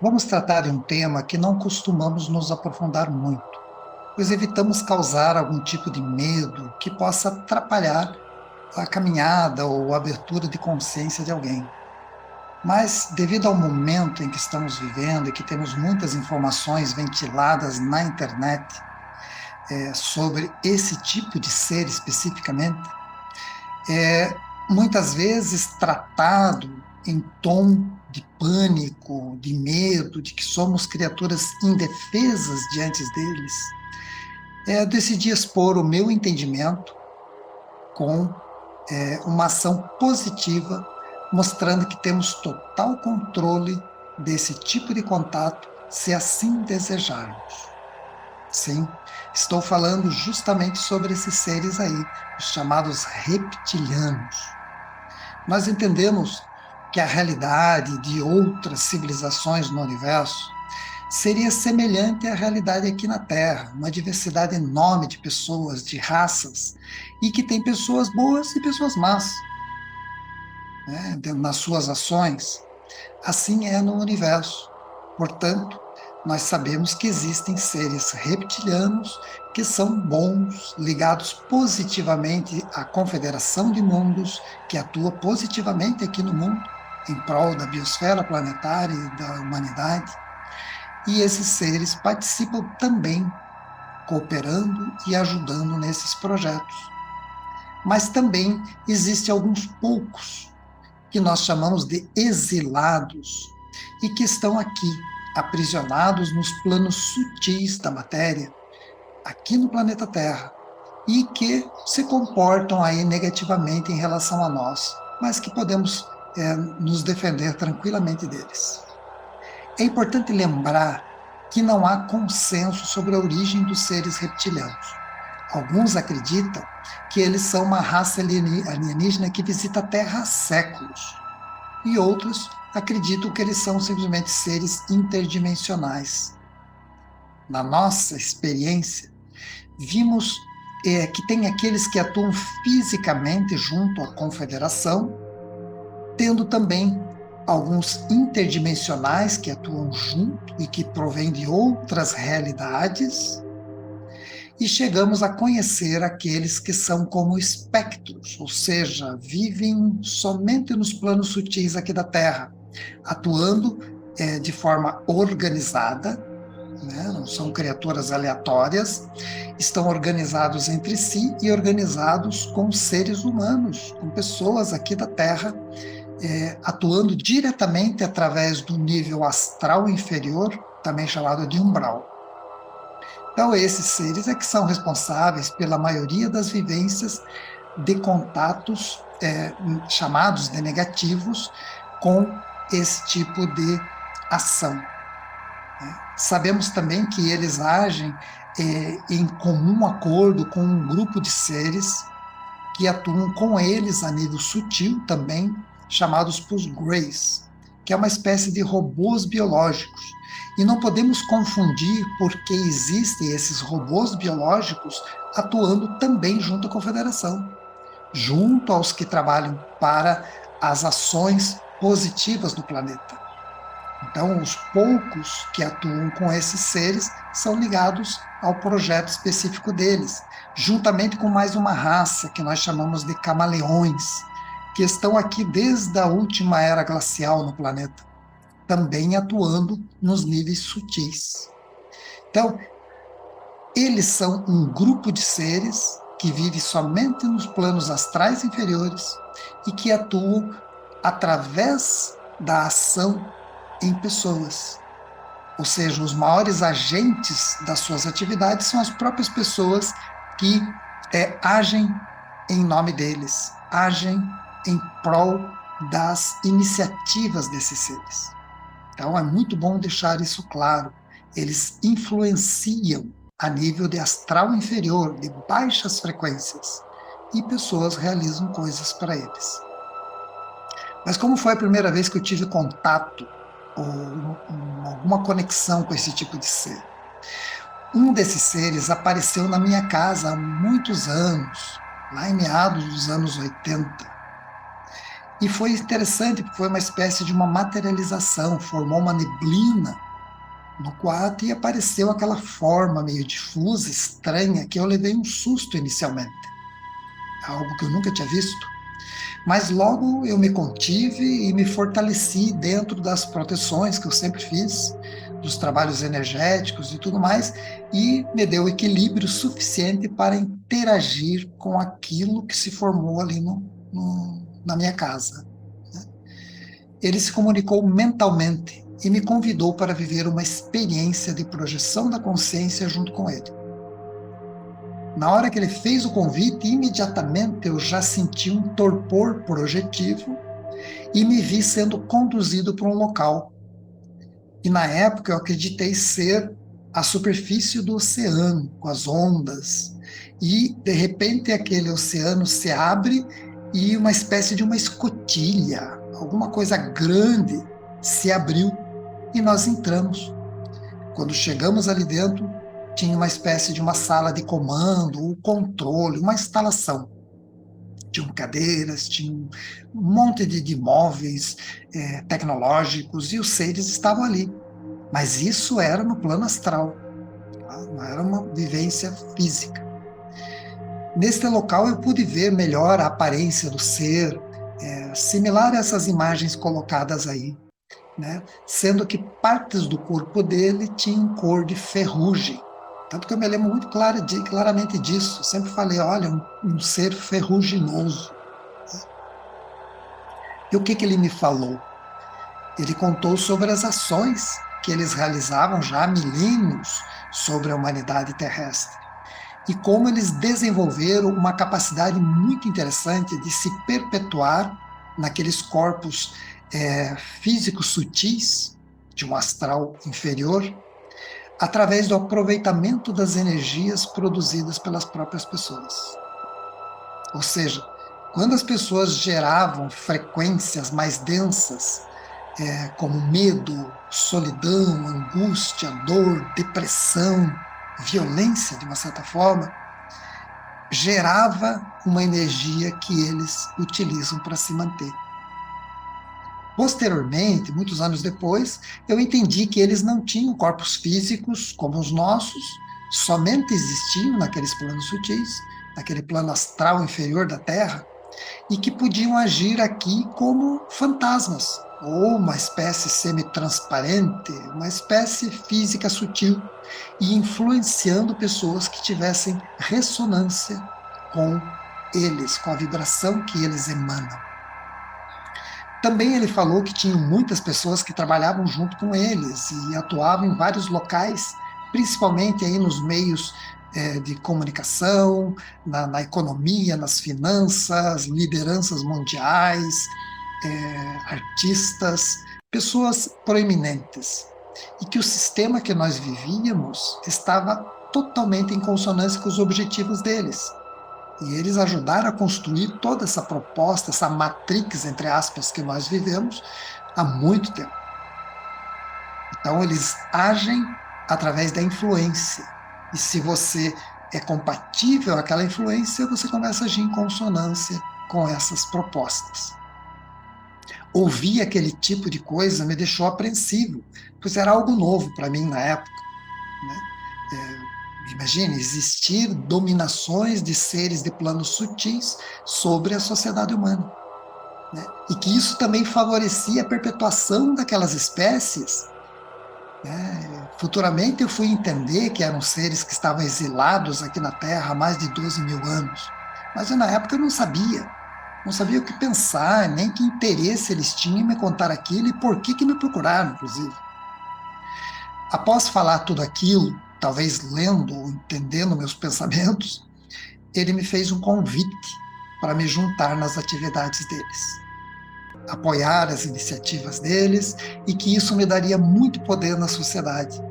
Vamos tratar de um tema que não costumamos nos aprofundar muito, pois evitamos causar algum tipo de medo que possa atrapalhar a caminhada ou a abertura de consciência de alguém. Mas, devido ao momento em que estamos vivendo e que temos muitas informações ventiladas na internet sobre esse tipo de ser especificamente, é muitas vezes tratado em tom de pânico, de medo, de que somos criaturas indefesas diante deles, decidi expor o meu entendimento com uma ação positiva, mostrando que temos total controle desse tipo de contato, se assim desejarmos. Sim, estou falando justamente sobre esses seres aí, os chamados reptilianos. Nós entendemos que a realidade de outras civilizações no universo seria semelhante à realidade aqui na Terra, uma diversidade enorme de pessoas, de raças, e que tem pessoas boas e pessoas más, né, nas suas ações. Assim é no universo. Portanto, nós sabemos que existem seres reptilianos que são bons, ligados positivamente à Confederação de Mundos, que atua positivamente aqui no mundo, em prol da biosfera planetária e da humanidade. E esses seres participam também, cooperando e ajudando nesses projetos. Mas também existem alguns poucos que nós chamamos de exilados, e que estão aqui, aprisionados nos planos sutis da matéria, aqui no planeta Terra, e que se comportam aí negativamente em relação a nós, mas que podemos nos defender tranquilamente deles. É importante lembrar que não há consenso sobre a origem dos seres reptilianos. Alguns acreditam que eles são uma raça alienígena que visita a Terra há séculos, e outros acreditam que eles são simplesmente seres interdimensionais. Na nossa experiência, vimos que tem aqueles que atuam fisicamente junto à Confederação, tendo também alguns interdimensionais que atuam junto e que provêm de outras realidades, e chegamos a conhecer aqueles que são como espectros, ou seja, vivem somente nos planos sutis aqui da Terra, atuando de forma organizada, né? Não são criaturas aleatórias, estão organizados entre si e organizados com seres humanos, com pessoas aqui da Terra, atuando diretamente através do nível astral inferior, também chamado de umbral. Então, esses seres é que são responsáveis pela maioria das vivências de contatos chamados de negativos com esse tipo de ação. Sabemos também que eles agem em comum acordo com um grupo de seres que atuam com eles a nível sutil também, chamados por Greys, que é uma espécie de robôs biológicos. E não podemos confundir porque existem esses robôs biológicos atuando também junto à Confederação, junto aos que trabalham para as ações positivas do planeta. Então, os poucos que atuam com esses seres são ligados ao projeto específico deles, juntamente com mais uma raça que nós chamamos de camaleões, que estão aqui desde a última era glacial no planeta, também atuando nos níveis sutis. Então, eles são um grupo de seres que vive somente nos planos astrais inferiores e que atuam através da ação em pessoas. Ou seja, os maiores agentes das suas atividades são as próprias pessoas que agem em nome deles, agem em prol das iniciativas desses seres. Então, é muito bom deixar isso claro. Eles influenciam a nível de astral inferior, de baixas frequências, e pessoas realizam coisas para eles. Mas como foi a primeira vez que eu tive contato ou alguma conexão com esse tipo de ser? Um desses seres apareceu na minha casa há muitos anos, lá em meados dos anos 80. E foi interessante, porque foi uma espécie de uma materialização, formou uma neblina no quarto e apareceu aquela forma meio difusa, estranha, que eu levei um susto inicialmente, algo que eu nunca tinha visto. Mas logo eu me contive e me fortaleci dentro das proteções que eu sempre fiz, dos trabalhos energéticos e tudo mais, e me deu equilíbrio suficiente para interagir com aquilo que se formou ali na minha casa. Ele se comunicou mentalmente e me convidou para viver uma experiência de projeção da consciência junto com ele. Na hora que ele fez o convite, imediatamente eu já senti um torpor projetivo e me vi sendo conduzido para um local. E na época eu acreditei ser a superfície do oceano, com as ondas. E, de repente, aquele oceano se abre e uma espécie de uma escotilha, alguma coisa grande, se abriu e nós entramos. Quando chegamos ali dentro, tinha uma espécie de uma sala de comando, o controle, uma instalação. Tinham cadeiras, tinha um monte de móveis tecnológicos e os seres estavam ali. Mas isso era no plano astral, tá? Não era uma vivência física. Neste local eu pude ver melhor a aparência do ser, similar a essas imagens colocadas aí, né? Sendo que partes do corpo dele tinham cor de ferrugem. Tanto que eu me lembro muito claramente disso. Eu sempre falei, olha, um ser ferruginoso. E o que ele me falou? Ele contou sobre as ações que eles realizavam já há milênios sobre a humanidade terrestre e como eles desenvolveram uma capacidade muito interessante de se perpetuar naqueles corpos físicos sutis de um astral inferior, através do aproveitamento das energias produzidas pelas próprias pessoas. Ou seja, quando as pessoas geravam frequências mais densas, como medo, solidão, angústia, dor, depressão, violência, de uma certa forma, gerava uma energia que eles utilizam para se manter. Posteriormente, muitos anos depois, eu entendi que eles não tinham corpos físicos como os nossos, somente existiam naqueles planos sutis, naquele plano astral inferior da Terra, e que podiam agir aqui como fantasmas, ou uma espécie semi-transparente, uma espécie física sutil, e influenciando pessoas que tivessem ressonância com eles, com a vibração que eles emanam. Também ele falou que tinham muitas pessoas que trabalhavam junto com eles e atuavam em vários locais, principalmente aí nos meios de comunicação, na economia, nas finanças, lideranças mundiais, artistas, pessoas proeminentes. E que o sistema que nós vivíamos estava totalmente em consonância com os objetivos deles. E eles ajudaram a construir toda essa proposta, essa matrix, entre aspas, que nós vivemos há muito tempo. Então, eles agem através da influência. E se você é compatível àquela influência, você começa a agir em consonância com essas propostas. Ouvir aquele tipo de coisa me deixou apreensivo, pois era algo novo para mim na época, né? Imagine existir dominações de seres de planos sutis sobre a sociedade humana, né? E que isso também favorecia a perpetuação daquelas espécies, né? Futuramente eu fui entender que eram seres que estavam exilados aqui na Terra há mais de 12 mil anos, mas eu, na época eu não sabia o que pensar, nem que interesse eles tinham em me contar aquilo e por que me procuraram, inclusive. Após falar tudo aquilo, talvez lendo ou entendendo meus pensamentos, ele me fez um convite para me juntar nas atividades deles, apoiar as iniciativas deles e que isso me daria muito poder na sociedade,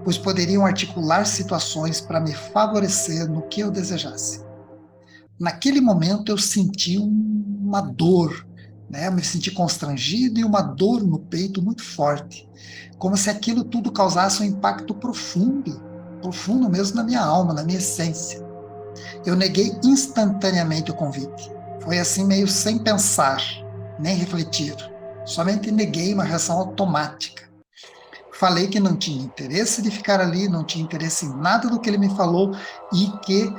pois poderiam articular situações para me favorecer no que eu desejasse. Naquele momento eu senti uma dor, né? Eu me senti constrangido e uma dor no peito muito forte, como se aquilo tudo causasse um impacto profundo, profundo mesmo na minha alma, na minha essência. Eu neguei instantaneamente o convite. Foi assim meio sem pensar. nem refletir. Somente neguei uma reação automática. Falei que não tinha interesse de ficar ali, não tinha interesse em nada do que ele me falou e que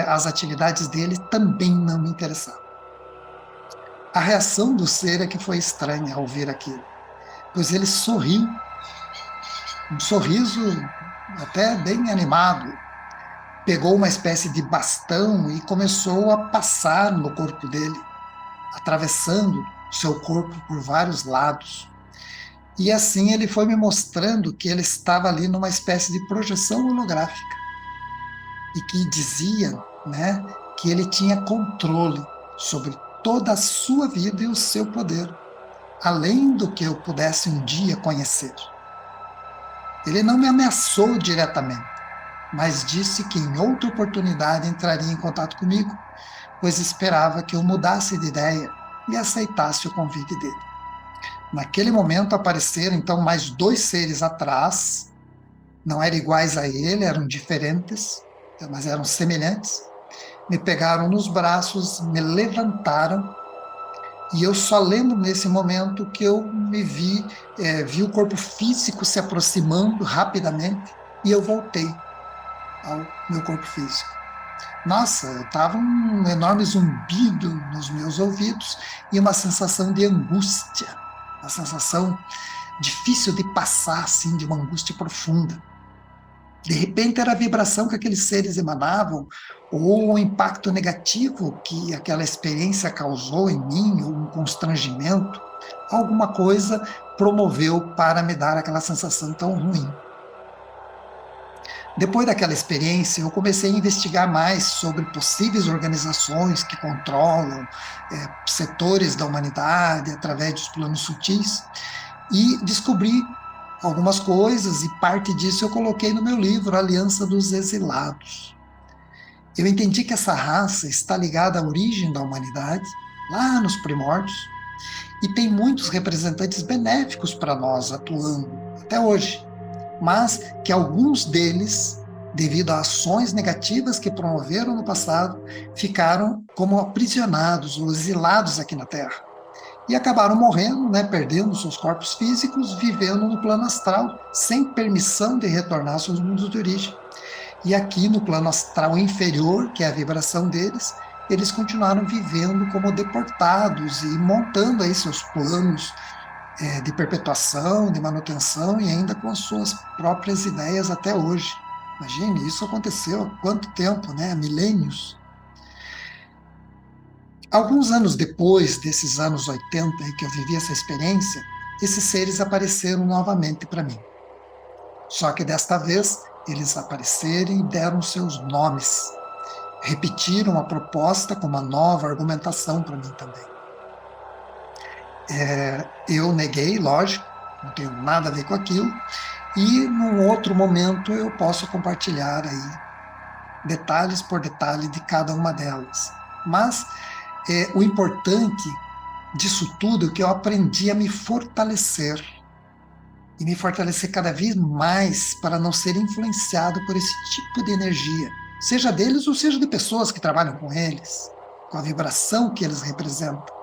as atividades dele também não me interessavam. A reação do ser é que foi estranha ao ver aquilo, pois ele sorriu, um sorriso até bem animado, pegou uma espécie de bastão e começou a passar no corpo dele, atravessando seu corpo por vários lados. E assim ele foi me mostrando que ele estava ali numa espécie de projeção holográfica e que dizia, né, que ele tinha controle sobre toda a sua vida e o seu poder, além do que eu pudesse um dia conhecer. Ele não me ameaçou diretamente, mas disse que em outra oportunidade entraria em contato comigo, pois esperava que eu mudasse de ideia e aceitasse o convite dele. Naquele momento apareceram então mais 2 seres atrás, não eram iguais a ele, eram diferentes, mas eram semelhantes. Me pegaram nos braços, me levantaram, e eu só lembro nesse momento que eu me vi o corpo físico se aproximando rapidamente, e eu voltei ao meu corpo físico. Nossa, eu estava um enorme zumbido nos meus ouvidos e uma sensação de angústia, uma sensação difícil de passar, assim, de uma angústia profunda. De repente era a vibração que aqueles seres emanavam, ou o impacto negativo que aquela experiência causou em mim, ou um constrangimento, alguma coisa promoveu para me dar aquela sensação tão ruim. Depois daquela experiência, eu comecei a investigar mais sobre possíveis organizações que controlam setores da humanidade através dos planos sutis, e descobri algumas coisas, e parte disso eu coloquei no meu livro, Aliança dos Exilados. Eu entendi que essa raça está ligada à origem da humanidade, lá nos primórdios, e tem muitos representantes benéficos para nós atuando até hoje, mas que alguns deles, devido a ações negativas que promoveram no passado, ficaram como aprisionados ou exilados aqui na Terra. E acabaram morrendo, né, perdendo seus corpos físicos, vivendo no plano astral, sem permissão de retornar aos seus mundos de origem. E aqui no plano astral inferior, que é a vibração deles, eles continuaram vivendo como deportados e montando aí seus planos de perpetuação, de manutenção, e ainda com as suas próprias ideias até hoje. Imagine, isso aconteceu há quanto tempo, né? Milênios. Alguns anos depois desses anos 80 em que eu vivi essa experiência, esses seres apareceram novamente para mim. Só que desta vez, eles apareceram e deram seus nomes. Repetiram a proposta com uma nova argumentação para mim também. Eu neguei, lógico, não tenho nada a ver com aquilo, e num outro momento eu posso compartilhar aí detalhes por detalhe de cada uma delas. Mas o importante disso tudo é que eu aprendi a me fortalecer, e me fortalecer cada vez mais para não ser influenciado por esse tipo de energia, seja deles ou seja de pessoas que trabalham com eles, com a vibração que eles representam.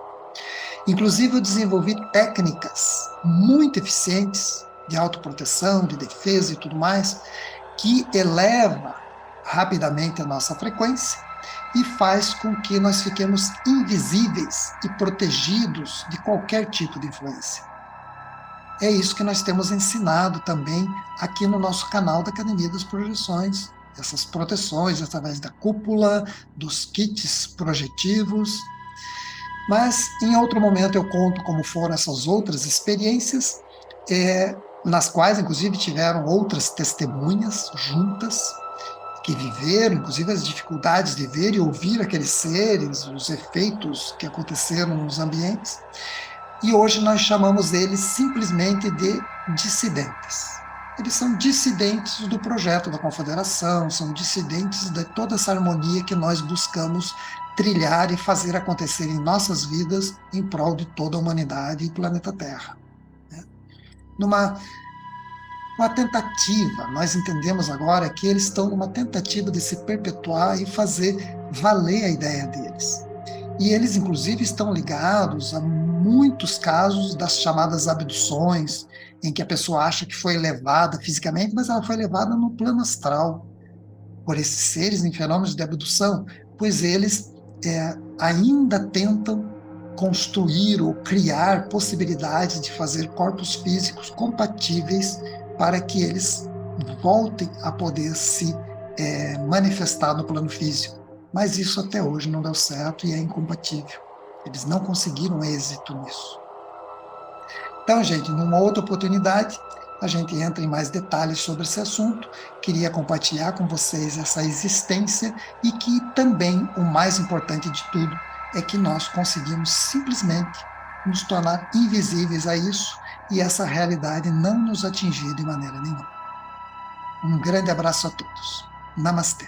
Inclusive, eu desenvolvi técnicas muito eficientes de autoproteção, de defesa e tudo mais, que eleva rapidamente a nossa frequência e faz com que nós fiquemos invisíveis e protegidos de qualquer tipo de influência. É isso que nós temos ensinado também aqui no nosso canal da Academia das Projeções, essas proteções através da cúpula, dos kits projetivos. Mas em outro momento eu conto como foram essas outras experiências, nas quais inclusive tiveram outras testemunhas juntas, que viveram, inclusive, as dificuldades de ver e ouvir aqueles seres, os efeitos que aconteceram nos ambientes. E hoje nós chamamos eles simplesmente de dissidentes. Eles são dissidentes do projeto da Confederação, são dissidentes de toda essa harmonia que nós buscamos trilhar e fazer acontecer em nossas vidas em prol de toda a humanidade e planeta Terra. Uma tentativa, nós entendemos agora que eles estão numa tentativa de se perpetuar e fazer valer a ideia deles. E eles, inclusive, estão ligados a muitos casos das chamadas abduções, em que a pessoa acha que foi levada fisicamente, mas ela foi levada no plano astral por esses seres em fenômenos de abdução, pois eles ainda tentam construir ou criar possibilidades de fazer corpos físicos compatíveis para que eles voltem a poder se manifestar no plano físico. Mas isso até hoje não deu certo e é incompatível. Eles não conseguiram êxito nisso. Então, gente, numa outra oportunidade, a gente entra em mais detalhes sobre esse assunto. Queria compartilhar com vocês essa existência e que também o mais importante de tudo é que nós conseguimos simplesmente nos tornar invisíveis a isso e essa realidade não nos atingir de maneira nenhuma. Um grande abraço a todos. Namastê.